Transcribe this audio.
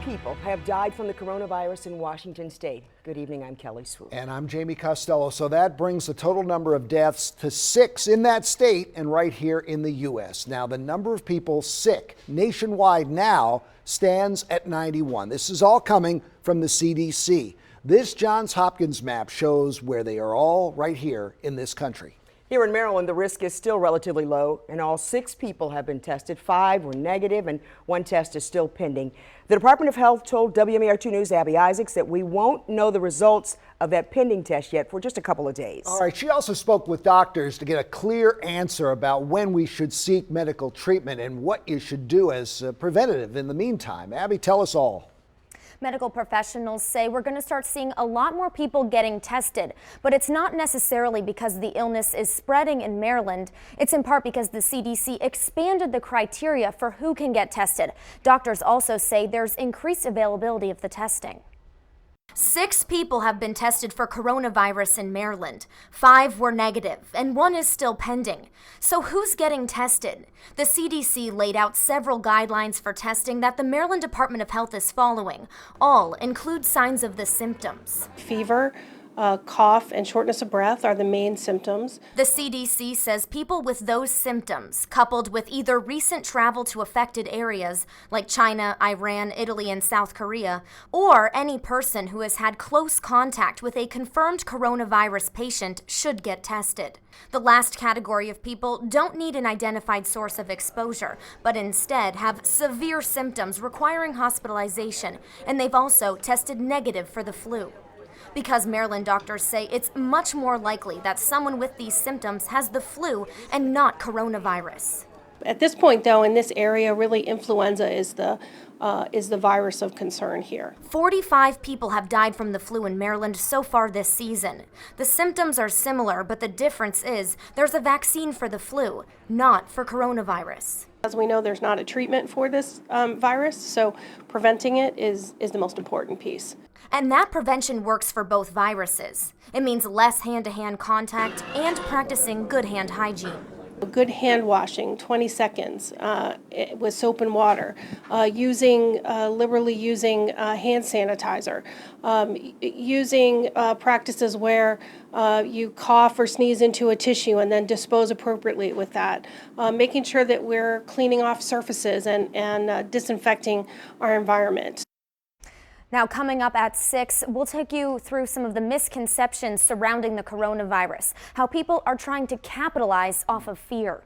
people have died from the coronavirus in Washington state. Good evening, I'm Kelly Swoop. And I'm Jamie Costello. So that brings the total number of deaths to 6 in that state and right here in the U.S. Now, the number of people sick nationwide now stands at 91. This is all coming from the CDC. This Johns Hopkins map shows where they are all right here in this country. Here in Maryland, the risk is still relatively low, and all 6 people have been tested. 5 were negative, and 1 test is still pending. The Department of Health told WMAR2 News' Abby Isaacs that we won't know the results of that pending test yet for just a couple of days. All right, she also spoke with doctors to get a clear answer about when we should seek medical treatment and what you should do as preventative in the meantime. Abby, tell us all. Medical professionals say we're going to start seeing a lot more people getting tested, but it's not necessarily because the illness is spreading in Maryland. It's in part because the CDC expanded the criteria for who can get tested. Doctors also say there's increased availability of the testing. 6 people have been tested for coronavirus in Maryland. 5 were negative, and 1 is still pending. So who's getting tested? The CDC laid out several guidelines for testing that the Maryland Department of Health is following. All include signs of the symptoms. Fever, cough, and shortness of breath are the main symptoms. The CDC says people with those symptoms, coupled with either recent travel to affected areas like China, Iran, Italy, and South Korea, or any person who has had close contact with a confirmed coronavirus patient should get tested. The last category of people don't need an identified source of exposure, but instead have severe symptoms requiring hospitalization, and they've also tested negative for the flu. Because Maryland doctors say it's much more likely that someone with these symptoms has the flu and not coronavirus. At this point, though, in this area, really influenza is the virus of concern here. 45 people have died from the flu in Maryland so far this season. The symptoms are similar, but the difference is there's a vaccine for the flu, not for coronavirus. As we know, there's not a treatment for this virus, so preventing it is the most important piece. And that prevention works for both viruses. It means less hand-to-hand contact and practicing good hand hygiene. Good hand washing, 20 seconds with soap and water, liberally using hand sanitizer, using practices where you cough or sneeze into a tissue and then dispose appropriately with that, making sure that we're cleaning off surfaces and disinfecting our environment. Now, coming up at 6, we'll take you through some of the misconceptions surrounding the coronavirus, how people are trying to capitalize off of fear.